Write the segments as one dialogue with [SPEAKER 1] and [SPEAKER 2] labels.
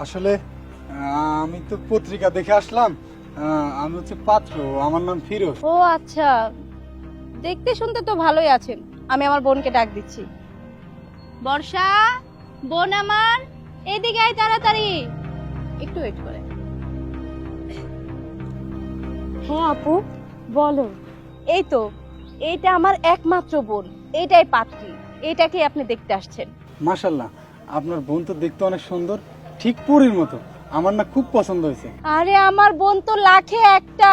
[SPEAKER 1] আসলে আমি তো পত্রিকা দেখে আসলাম। আমি হচ্ছে পাত্র, আমার নাম ফিরোজ।
[SPEAKER 2] ও আচ্ছা, দেখতে শুনতে তো ভালোই আছেন। আমি আমার বোনকে ডাক দিচ্ছি। বর্ষা, বোন আমার, এদিকে আয় তাড়াতাড়ি। একটু ওয়েট করে।
[SPEAKER 3] হ্যাঁ আপু, বলো।
[SPEAKER 2] এই তো, এইটা আমার একমাত্র বোন, এইটাই পাত্রী। এইটাকে আপনি দেখতে আসছেন।
[SPEAKER 1] মাশাল্লাহ, আপনার বোন তো দেখতে অনেক সুন্দর, ঠিক পরীর মতো। আমার না খুব পছন্দ হয়েছে।
[SPEAKER 2] আরে আমার বোন তো লাখে একটা।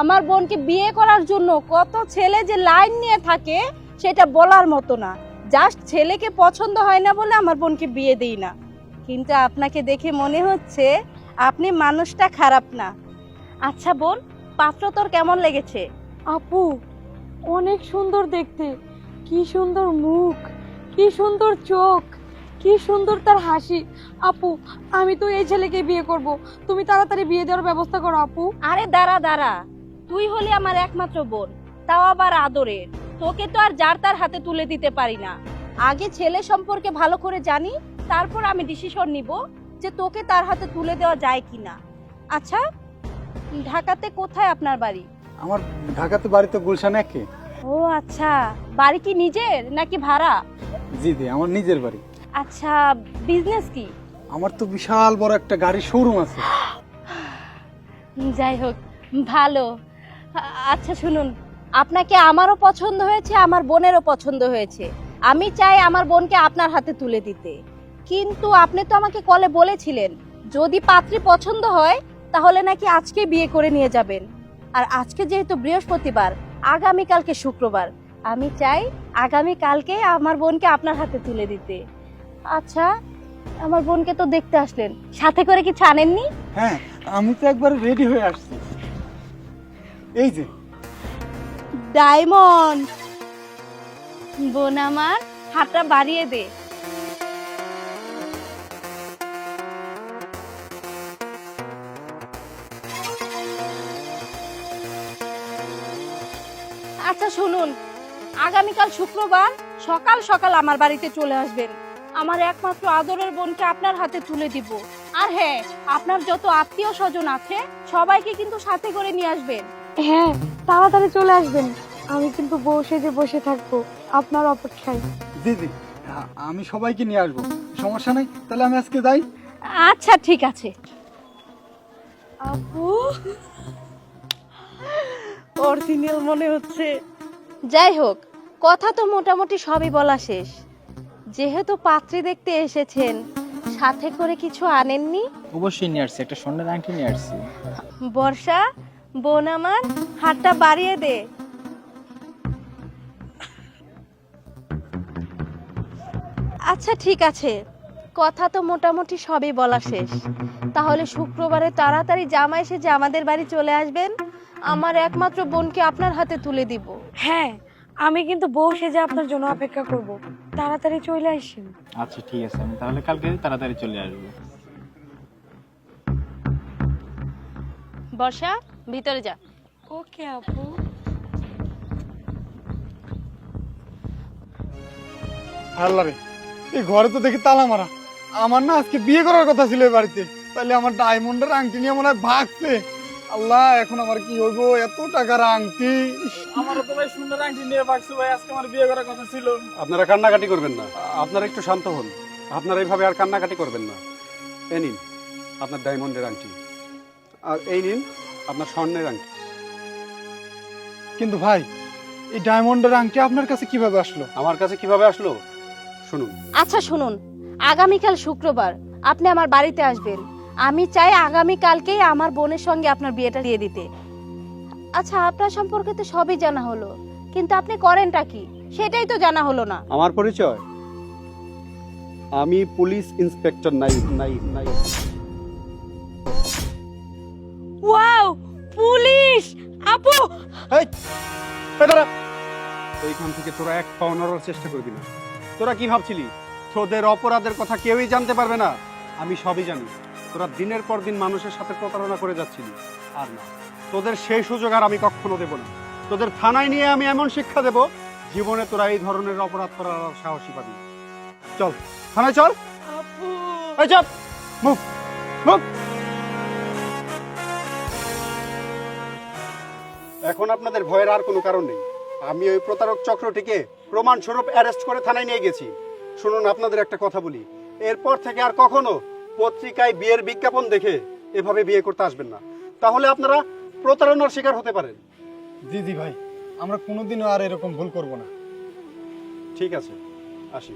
[SPEAKER 2] আমার বোনকে বিয়ে করার জন্য কত ছেলে যে লাইন নিয়ে থাকে সেটা বলার মতো না। জাস্ট ছেলেকে পছন্দ হয় না বলে আমার বোনকে বিয়ে দেই না। কিন্তু আপনাকে দেখে মনে হচ্ছে আপনি মানুষটা খারাপ না। আচ্ছা বোন, পাত্র তোর কেমন লেগেছে?
[SPEAKER 3] আপু, অনেক সুন্দর দেখতে। কি সুন্দর মুখ, কি সুন্দর চোখ, কি সুন্দর তার হাসি। আপু, আমি তো এই ছেলেকে বিয়ে করব। তুমি তাড়াতাড়ি বিয়ে দেওয়ার ব্যবস্থা করো আপু।
[SPEAKER 2] আরে দাঁড়া দাঁড়া, তুই হলি আমার একমাত্র বোন, তাও আবার আদরের। তোকে তো আর যার তার হাতে তুলে দিতে পারি না। আগে ছেলে সম্পর্কে ভালো করে জানি, তারপর আমি ডিসিশন নিব যে তোকে তার হাতে তুলে দেওয়া যায় কিনা। আচ্ছা, ঢাকাতে কোথায় আপনার বাড়ি?
[SPEAKER 1] আমার ঢাকাতে বাড়িতে গুলশান একে।
[SPEAKER 2] ও আচ্ছা, বাড়ি কি নিজের নাকি ভাড়া?
[SPEAKER 1] জি জি, আমার নিজের বাড়ি।
[SPEAKER 2] আচ্ছা, বিজনেস কি?
[SPEAKER 1] আমার তো বিশাল বড় একটা গাড়ির শোরুম আছে।
[SPEAKER 2] যাই হোক, ভালো। আচ্ছা শুনুন, আপনাকে আমারও পছন্দ হয়েছে, আমার বোনেরও পছন্দ হয়েছে। আমি চাই আমার বোনকে আপনার হাতে তুলে দিতে। কিন্তু আপনি তো আমাকে কলে বলেছিলেন যদি পাত্রী পছন্দ হয় তাহলে নাকি আজকে বিয়ে করে নিয়ে যাবেন। আর আজকে যেহেতু বৃহস্পতিবার, আগামীকালকে শুক্রবার, আমি চাই আগামীকালকে আমার বোনকে আপনার হাতে তুলে দিতে। আচ্ছা, আমার বোনকে তো দেখতে আসলেন, সাথে করে কিছু আনেননি?
[SPEAKER 1] হ্যাঁ, আমি তো একবার রেডি হয়ে আসছি। এই যে
[SPEAKER 2] ডায়মন্ড। বোন আমার, হাতটা বাড়িয়ে দে। আচ্ছা শুনুন, আগামীকাল শুক্রবার সকাল সকাল আমার বাড়িতে চলে আসবেন। আমার একমাত্র আদরের বোনকে আপনার হাতে তুলে দিব। আর হ্যাঁ, আপনার যত আত্মীয় স্বজন আছে সবাইকে কিন্তু সাথে করে নিয়ে আসবেন।
[SPEAKER 3] হ্যাঁ, তাড়াতাড়ি চলে আসবেন। আমি কিন্তু বউ সেজে বসে থাকবো আপনার অপেক্ষায়।
[SPEAKER 1] জি জি, আমি সবাইকে নিয়ে আসবো, সমস্যা নাই। তাহলে আমি আজকে যাই।
[SPEAKER 2] আচ্ছা ঠিক আছে।
[SPEAKER 3] আপু,
[SPEAKER 2] অরিজিনাল মনে হচ্ছে। যাই হোক, কথা তো মোটামুটি সবই বলা শেষ। যেহেতু পাত্রী দেখতে এসেছেন, সাথে করে কিছু আনেননি?
[SPEAKER 4] অবশ্যই নিয়ে আসছি, একটা স্বর্ণের আংটি নিয়ে আসছি।
[SPEAKER 2] বর্ষা, বোন আমার, হাতটা বাড়িয়ে দে। আচ্ছা ঠিক আছে, কথা তো মোটামুটি সবই বলা শেষ। তাহলে শুক্রবারে তাড়াতাড়ি জামাই এসে যে আমাদের বাড়ি চলে আসবেন, আমার একমাত্র বোনকে আপনার হাতে তুলে দিব।
[SPEAKER 3] হ্যাঁ, আমি কিন্তু বউ সেজে আপনার জন্য অপেক্ষা করব। তাড়াতাড়ি চলে আসেন।
[SPEAKER 4] আচ্ছা ঠিক আছে, আমি তাহলে কালকে তাড়াতাড়ি চলে আসবো।
[SPEAKER 2] বর্ষা, ভিতরে যা।
[SPEAKER 3] ওকে আপু।
[SPEAKER 1] আল্লাহ রে, এই ঘরে তো দেখি তালা মারা। আমার না আজকে বিয়ে করার কথা ছিল এই বাড়িতে, তাহলে আমার ডায়মন্ডের আংটি নিয়ে মনে হয় ভাগছে। আল্লাহ, এখন আমার কি হইব? এত টাকার আংটি।
[SPEAKER 5] আমারও তো ভাই সুন্দর আংটি নিয়ে ভাগছি ভাই, আজকে আমার বিয়ে করার কথা ছিল।
[SPEAKER 6] আপনারা কান্নাকাটি করবেন না, আপনারা একটু শান্ত হন। আপনারা এইভাবে আর কান্নাকাটি করবেন না। এই নিন আপনার ডায়মন্ডের আংটি, আর এই নিন আপনার স্বর্ণের আংটি।
[SPEAKER 1] কিন্তু ভাই, এই ডায়মন্ডের আংটি আপনার কাছে কিভাবে আসলো?
[SPEAKER 6] আমার কাছে কিভাবে আসলো শুনুন।
[SPEAKER 2] আচ্ছা শুনুন, আগামীকাল শুক্রবার আপনি আমার বাড়িতে আসবেন। আমি চাই আগামীকালকেই আমার বোনের সঙ্গে আপনার বিয়েটা দিয়ে দিতে। আচ্ছা, আপনার সম্পর্কে তো সবই জানা হলো, কিন্তু আপনি করেনটা কি সেটাই তো জানা হলো না।
[SPEAKER 6] আমার পরিচয়, আমি পুলিশ ইন্সপেক্টর নাই।
[SPEAKER 3] Wow, police! আপু,
[SPEAKER 6] এই, এই দাঁড়া। এইখান থেকে তোরা এক পাও নড়ার চেষ্টা করবি না। তোরা কি ভাবছিলি তোদের অপরাধের কথা কেউই জানতে পারবে না? আমি সবই জানি। তোরা দিনের পর দিন মানুষের সাথে প্রতারণা করে যাচ্ছিলি। আর না, তোদের সেই সুযোগ আর আমি কখনো দেব না। তোদের থানায় নিয়ে আমি এমন শিক্ষা দেব, জীবনে তোরা এই ধরনের অপরাধ করার আর সাহসী পাবি না। চল থানায় চল।
[SPEAKER 3] আপু।
[SPEAKER 6] এই চল, মুভ। এখন আপনাদের ভয়ের আর কোনো কারণ নেই। আমি ওই প্রতারক চক্রটিকে প্রমাণস্বরূপ অ্যারেস্ট করে থানায় নিয়ে গেছি। শুনুন, আপনাদের একটা কথা বলি, এরপর থেকে আর কখনো পত্রিকায় বিয়ের বিজ্ঞাপন দেখে এভাবে বিয়ে করতে আসবেন না, তাহলে আপনারা প্রতারণার শিকার হতে পারেন।
[SPEAKER 1] জি জি ভাই, আমরা কোনোদিনও আর এরকম ভুল করব না।
[SPEAKER 6] ঠিক আছে, আসি।